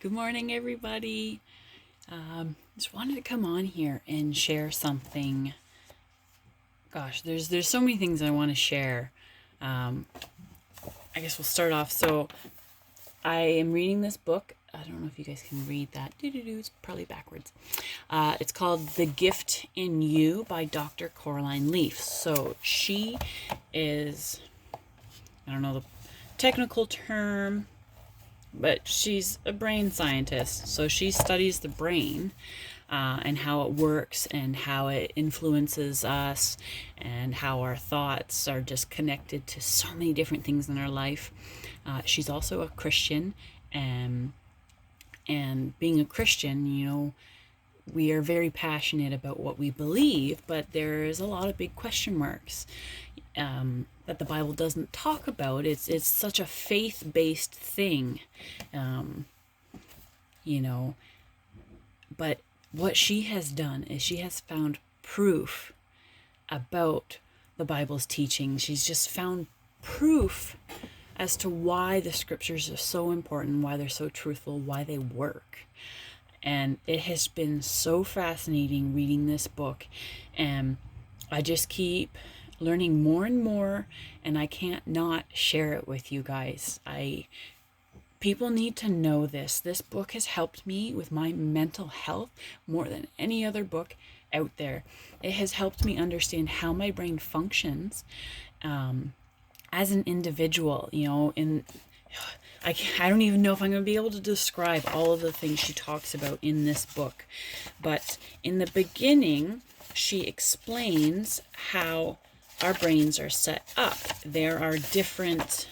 Good morning, everybody. Just wanted to come on here and share something. Gosh, there's so many things I want to share. I guess we'll start off. So I am reading this book. I don't know if you guys can read that. It's probably backwards. It's called The Gift in You by Dr. Coraline Leaf. So she is, I don't know the technical term, but she's a brain scientist. So she studies the brain and how it works and how it influences us and how our thoughts are just connected to so many different things in our life. She's also a Christian, and being a Christian, we are very passionate about what we believe, but there is a lot of big question marks that the Bible doesn't talk about. It's such a faith-based thing, but what she has done is she has found proof about the Bible's teaching. She's just found proof as to why the scriptures are so important, why they're so truthful, why they work. And it has been so fascinating reading this book, and I just keep learning more and more, and I can't not share it with you guys. People need to know this. This book has helped me with my mental health more than any other book out there. It has helped me understand how my brain functions as an individual, I don't even know if I'm going to be able to describe all of the things she talks about in this book. But in the beginning, she explains how our brains are set up. There are different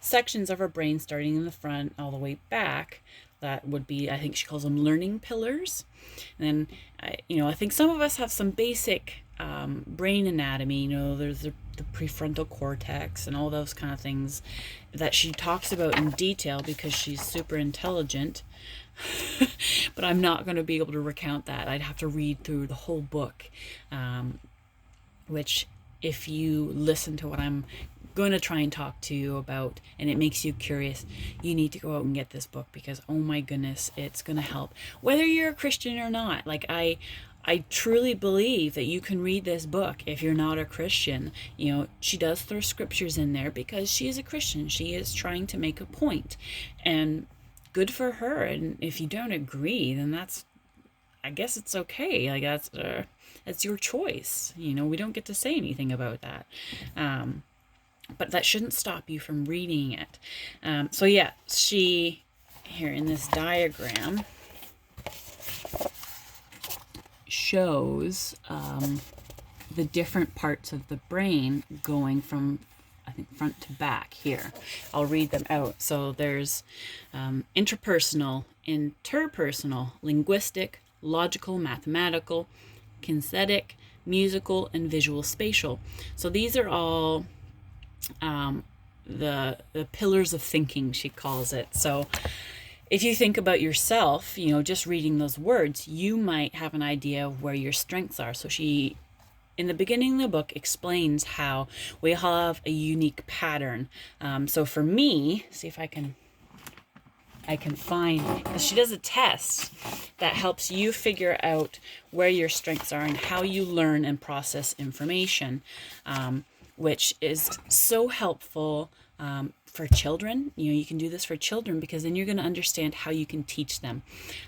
sections of our brain, starting in the front all the way back. That would be, I think she calls them learning pillars. And then, I think some of us have some basic brain anatomy. There's the prefrontal cortex and all those kind of things that she talks about in detail because she's super intelligent. But I'm not going to be able to recount that. I'd have to read through the whole book, which if you listen to what I'm going to try and talk to you about and it makes you curious, you need to go out and get this book, because oh my goodness, it's going to help whether you're a Christian or not. Like I truly believe that you can read this book if you're not a Christian. She does throw scriptures in there because she is a Christian. She is trying to make a point, and good for her. And if you don't agree, then I guess it's okay. Like that's your choice. We don't get to say anything about that. But that shouldn't stop you from reading it. She, here in this diagram, shows the different parts of the brain going from, I think, front to back here. I'll read them out. So there's interpersonal, linguistic, logical, mathematical, kinesthetic, musical, and visual spatial. So these are all the pillars of thinking, she calls it. So if you think about yourself, just reading those words, you might have an idea of where your strengths are. So she, in the beginning of the book, explains how we have a unique pattern. So for me, see if I can find, because she does a test that helps you figure out where your strengths are and how you learn and process information, which is so helpful for children. You can do this for children because then you're going to understand how you can teach them.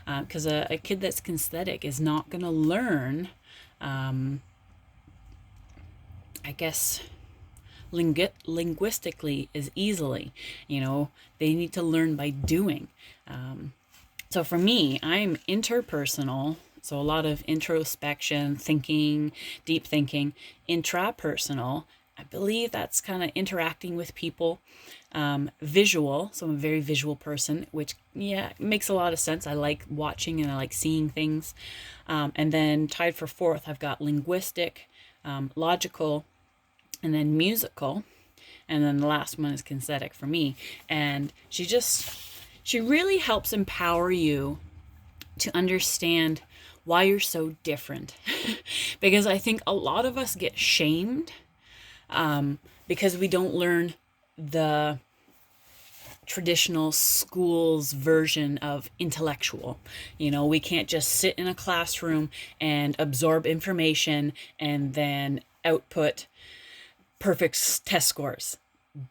Because a kid that's kinesthetic is not going to learn, I guess, linguistically as easily. They need to learn by doing. So for me, I'm interpersonal. So a lot of introspection, thinking, deep thinking. Intrapersonal, I believe that's kind of interacting with people. Visual, so I'm a very visual person, which, makes a lot of sense. I like watching and I like seeing things. And then tied for fourth, I've got linguistic, logical, and then musical. And then the last one is kinesthetic for me. And she really helps empower you to understand why you're so different. Because I think a lot of us get shamed because we don't learn the traditional school's version of intellectual. We can't just sit in a classroom and absorb information and then output perfect test scores,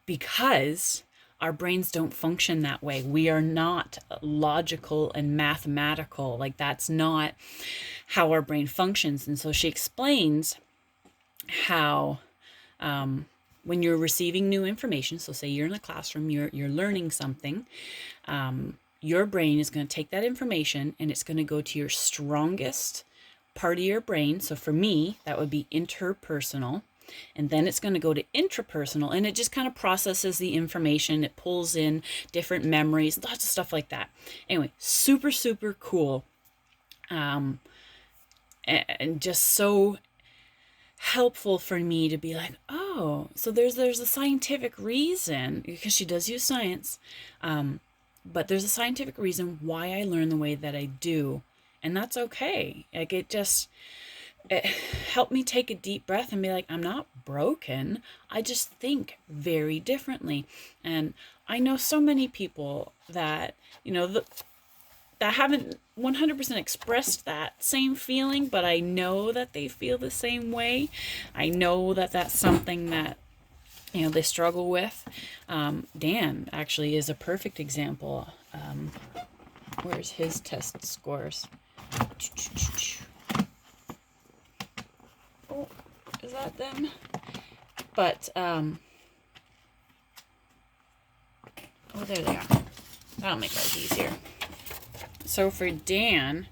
because our brains don't function that way. We are not logical and mathematical. Like, that's not how our brain functions. And so she explains how when you're receiving new information, so say you're in a classroom, you're learning something, your brain is going to take that information and it's going to go to your strongest part of your brain. So for me, that would be interpersonal. And then it's going to go to intrapersonal, and it just kind of processes the information. It pulls in different memories, lots of stuff like that. Anyway, super, super cool. And just so helpful for me to be like, oh, so there's a scientific reason, because she does use science. But there's a scientific reason why I learn the way that I do. And that's okay. Like, it helped me take a deep breath and be like, I'm not broken. I just think very differently. And I know so many people that, that haven't 100% expressed that same feeling, but I know that they feel the same way. I know that that's something that, they struggle with. Dan actually is a perfect example. Where's his test scores? Oh, is that them? But, oh, there they are. That'll make life easier. So for Dan,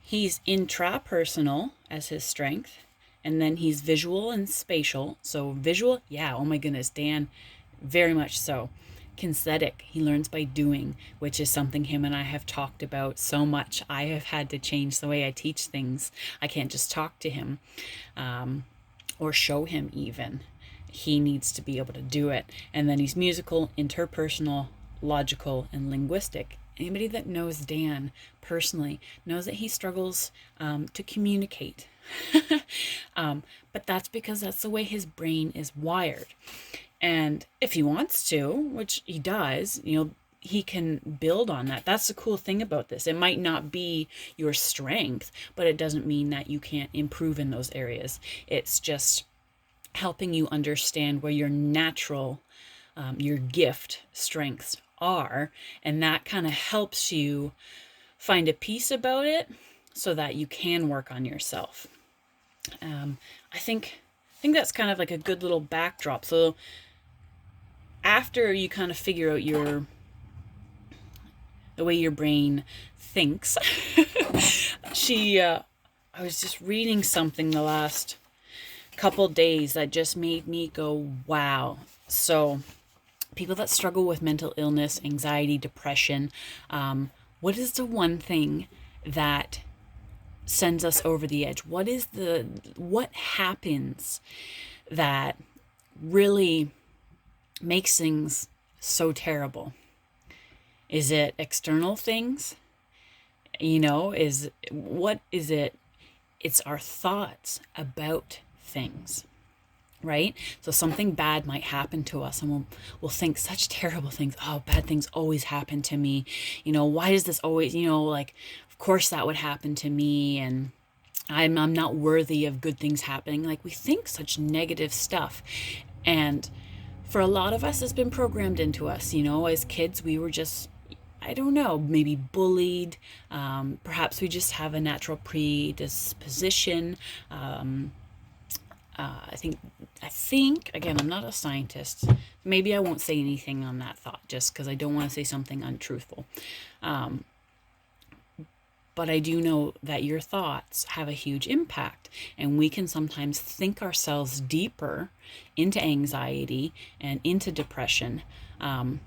he's intrapersonal as his strength, and then he's visual and spatial. So visual, yeah, oh my goodness, Dan, very much so. Kinesthetic, he learns by doing, which is something him and I have talked about so much. I have had to change the way I teach things. I can't just talk to him or show him even. He needs to be able to do it. And then he's musical, interpersonal, logical, and linguistic. Anybody that knows Dan personally knows that he struggles to communicate. But that's because that's the way his brain is wired. And if he wants to, which he does, he can build on that. That's the cool thing about this. It might not be your strength, but it doesn't mean that you can't improve in those areas. It's just helping you understand where your natural, your gift strengths are. And that kind of helps you find a peace about it so that you can work on yourself. I think that's kind of like a good little backdrop. So after you kind of figure out the way your brain thinks, I was just reading something the last couple days that just made me go, wow. So people that struggle with mental illness, anxiety, depression, what is the one thing that sends us over the edge? What happens that really makes things so terrible? Is it external things? What is it? It's our thoughts about things, right? So something bad might happen to us and we'll think such terrible things. Oh, bad things always happen to me. Why does this always, of course that would happen to me, and I'm not worthy of good things happening. Like, we think such negative stuff. And for a lot of us, it's been programmed into us. As kids, we were just, I don't know, maybe bullied. Perhaps we just have a natural predisposition. I think, again, I'm not a scientist. Maybe I won't say anything on that thought just because I don't want to say something untruthful. But I do know that your thoughts have a huge impact, and we can sometimes think ourselves deeper into anxiety and into depression. I'm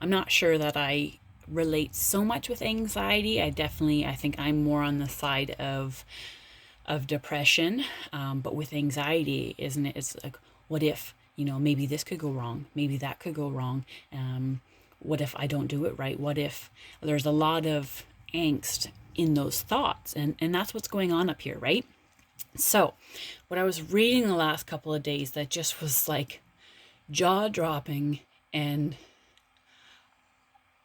not sure that I relate so much with anxiety. I think I'm more on the side of depression, but with anxiety, isn't it? It's like, what if, maybe this could go wrong, maybe that could go wrong. What if I don't do it right? What if there's a lot of angst in those thoughts? And that's what's going on up here, right? So what I was reading the last couple of days that just was like jaw dropping and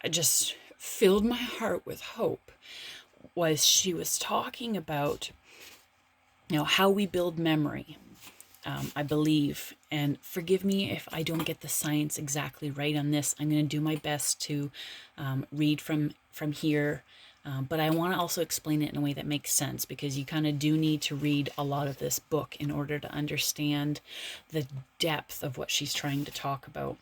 I just filled my heart with hope, was she was talking about, how we build memory. I believe, and forgive me if I don't get the science exactly right on this. I'm going to do my best to read from here, but I want to also explain it in a way that makes sense, because you kind of do need to read a lot of this book in order to understand the depth of what she's trying to talk about.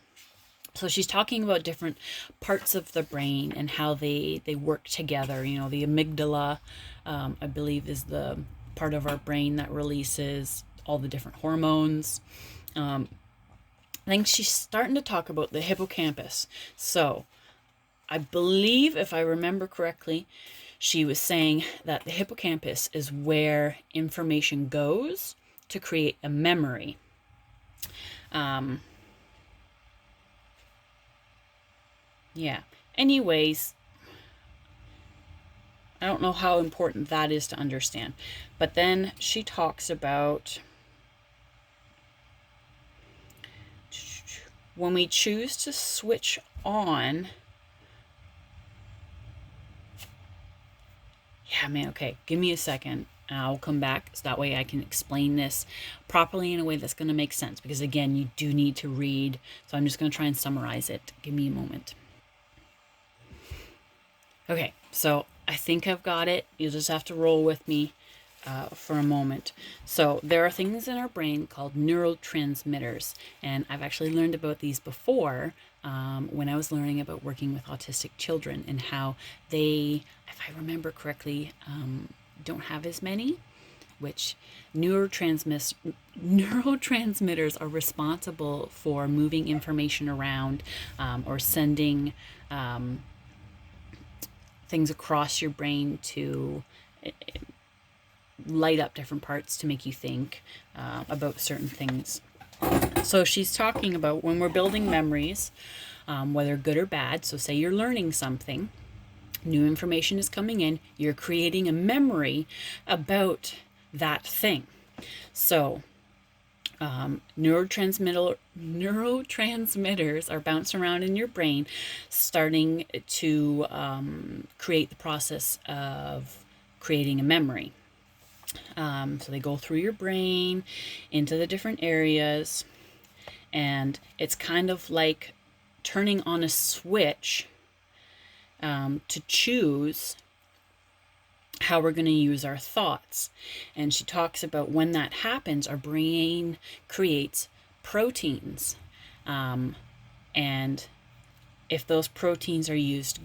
So she's talking about different parts of the brain and how they work together. The amygdala, I believe, is the part of our brain that releases all the different hormones. I think she's starting to talk about the hippocampus. So I believe, if I remember correctly, she was saying that the hippocampus is where information goes to create a memory. Yeah. Anyways, I don't know how important that is to understand. But then she talks about when we choose to switch on. Yeah, man, okay. Give me a second. I'll come back so that way I can explain this properly in a way that's going to make sense. Because again, you do need to read. So I'm just going to try and summarize it. Give me a moment. Okay, so I think I've got it. You'll just have to roll with me for a moment. So there are things in our brain called neurotransmitters, and I've actually learned about these before when I was learning about working with autistic children, and how they, if I remember correctly, don't have as many, which neurotransmitters are responsible for moving information around or sending things across your brain to light up different parts to make you think about certain things. So she's talking about when we're building memories, whether good or bad. So say you're learning something, new information is coming in, you're creating a memory about that thing. So neurotransmitters are bouncing around in your brain, starting to create the process of creating a memory. So they go through your brain into the different areas, and it's kind of like turning on a switch to choose how we're going to use our thoughts. And she talks about when that happens, our brain creates proteins. And if those proteins are used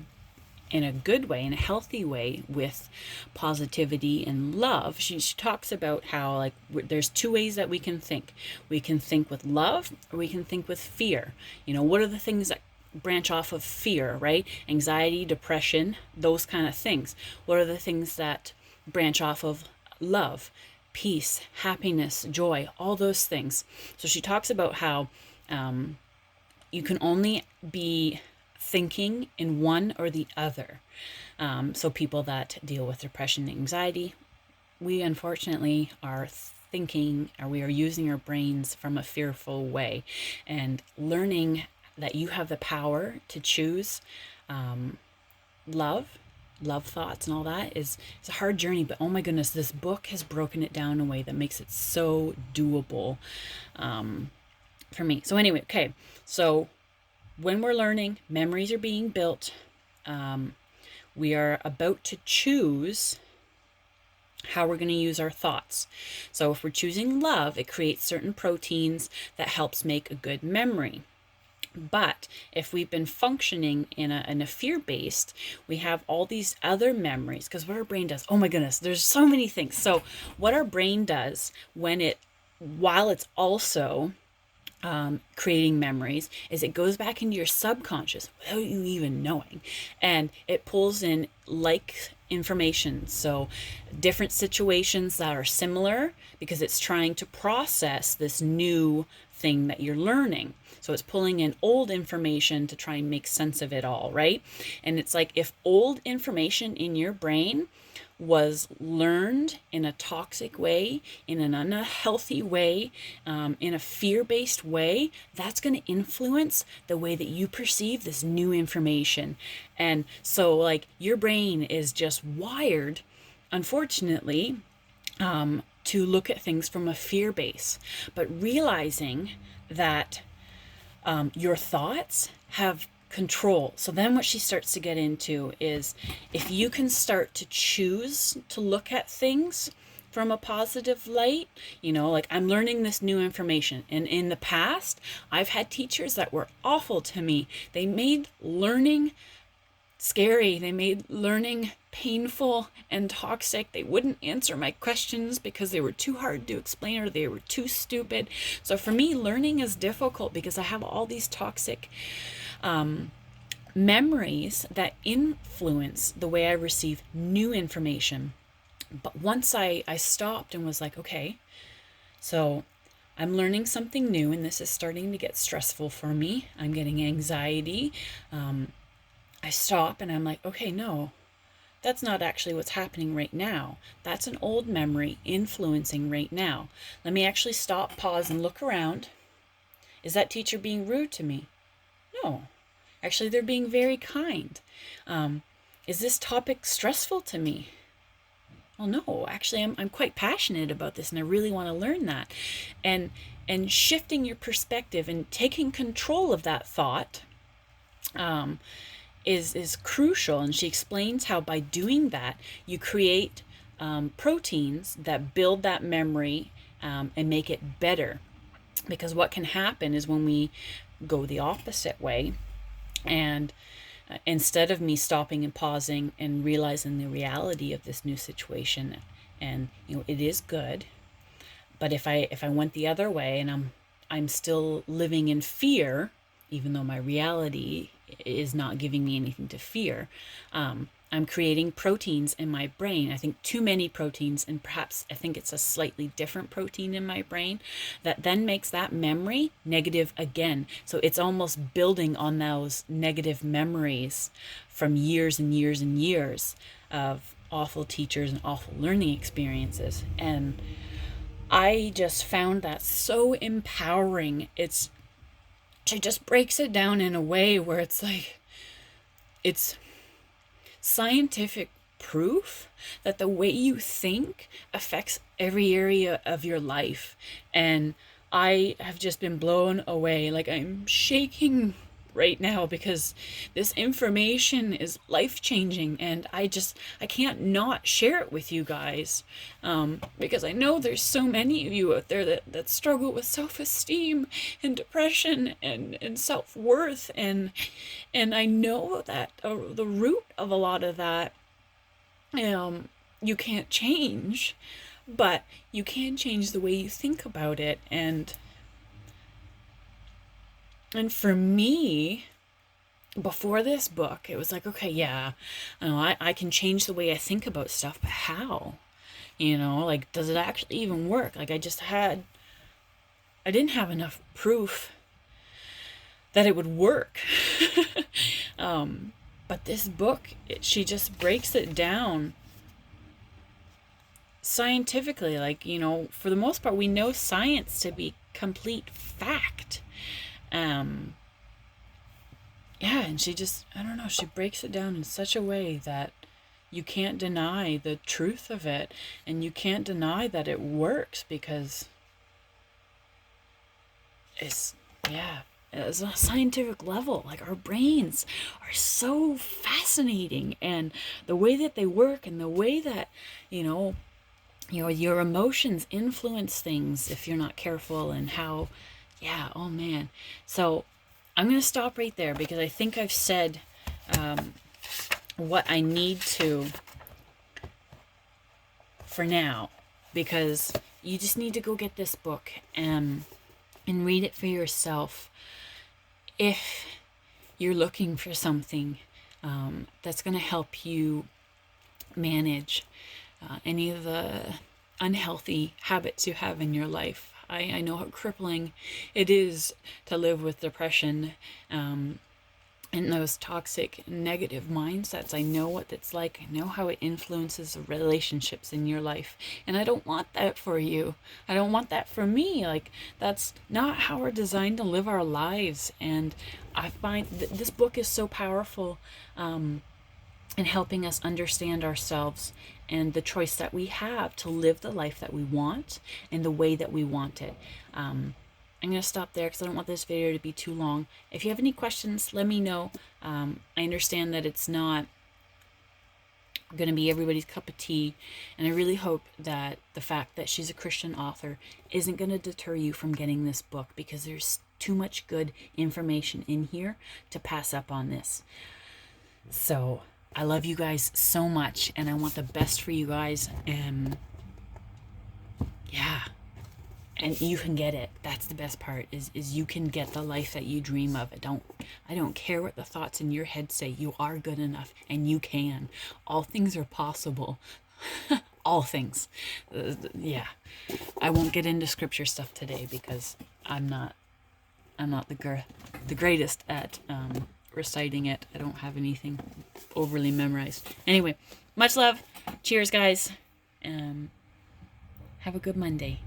in a good way, in a healthy way, with positivity and love, she talks about how, like, there's two ways that we can think. We can think with love, or we can think with fear. What are the things that branch off of fear, right? Anxiety, depression, those kind of things. What are the things that branch off of love? Peace, happiness, joy, all those things. So she talks about how you can only be thinking in one or the other. So people that deal with depression and anxiety, we unfortunately are thinking, or we are using our brains from a fearful way, and learning that you have the power to choose love thoughts and all that it's a hard journey. But oh my goodness, this book has broken it down in a way that makes it so doable for me. So anyway, okay, so when we're learning, memories are being built. We are about to choose how we're going to use our thoughts. So if we're choosing love, it creates certain proteins that helps make a good memory. But if we've been functioning in a fear-based, we have all these other memories, because what our brain does, oh my goodness, there's so many things. So what our brain does while it's also creating memories, is it goes back into your subconscious without you even knowing, and it pulls in like information. So different situations that are similar, because it's trying to process this new thing that you're learning. So it's pulling in old information to try and make sense of it all, right? And it's like if old information in your brain was learned in a toxic way, in an unhealthy way, in a fear-based way, that's going to influence the way that you perceive this new information. And so like your brain is just wired, unfortunately, to look at things from a fear base, but realizing that your thoughts have control. So then what she starts to get into is if you can start to choose to look at things from a positive light, like I'm learning this new information. And in the past, I've had teachers that were awful to me. They made learning scary. They made learning painful and toxic. They wouldn't answer my questions because they were too hard to explain or they were too stupid. So for me, learning is difficult because I have all these toxic memories that influence the way I receive new information. But once I stopped and was like, okay, so I'm learning something new and this is starting to get stressful for me. I'm getting anxiety. I stop and I'm like, okay, no, that's not actually what's happening right now. That's an old memory influencing right now. Let me actually stop, pause, and look around. Is that teacher being rude to me? No. Actually, they're being very kind. Is this topic stressful to me? Well, no, actually, I'm quite passionate about this and I really want to learn that. And shifting your perspective and taking control of that thought is crucial. And she explains how by doing that, you create proteins that build that memory and make it better. Because what can happen is when we go the opposite way, and instead of me stopping and pausing and realizing the reality of this new situation, and it is good, but if I went the other way and I'm still living in fear, even though my reality is not giving me anything to fear, I'm creating proteins in my brain. I think too many proteins, and perhaps I think it's a slightly different protein in my brain that then makes that memory negative again. So it's almost building on those negative memories from years and years and years of awful teachers and awful learning experiences. And I just found that so empowering. She just breaks it down in a way where it's like, it's scientific proof that the way you think affects every area of your life. And I have just been blown away. Like I'm shaking right now because this information is life-changing and I can't not share it with you guys, because I know there's so many of you out there that struggle with self-esteem and depression and self-worth, and I know that the root of a lot of that you can't change, but you can change the way you think about it. And for me, before this book, it was like, okay, yeah, I can change the way I think about stuff, but how? Like, does it actually even work? Like, I didn't have enough proof that it would work. But this book, she just breaks it down scientifically. Like, for the most part, we know science to be complete fact. Yeah, and she just, I don't know, she breaks it down in such a way that you can't deny the truth of it, and you can't deny that it works because it's a scientific level. Like, our brains are so fascinating, and the way that they work and the way that, your emotions influence things if you're not careful, and how, yeah, oh man. So I'm going to stop right there because I think I've said what I need to for now, because you just need to go get this book and read it for yourself if you're looking for something that's going to help you manage any of the unhealthy habits you have in your life. I know how crippling it is to live with depression, and those toxic negative mindsets. I know what it's like. I know how it influences the relationships in your life. And I don't want that for you. I don't want that for me. Like, that's not how we're designed to live our lives. And I find this book is so powerful in helping us understand ourselves and the choice that we have to live the life that we want and the way that we want it. I'm going to stop there because I don't want this video to be too long. If you have any questions, let me know. I understand that it's not going to be everybody's cup of tea, and I really hope that the fact that she's a Christian author isn't going to deter you from getting this book, because there's too much good information in here to pass up on this. So I love you guys so much, and I want the best for you guys, and yeah. And you can get it. That's the best part, is you can get the life that you dream of. I don't care what the thoughts in your head say. You are good enough, and you can. All things are possible. All things. Yeah. I won't get into scripture stuff today because I'm not the greatest at reciting it. I don't have anything overly memorized. Anyway, much love. Cheers, guys. Have a good Monday.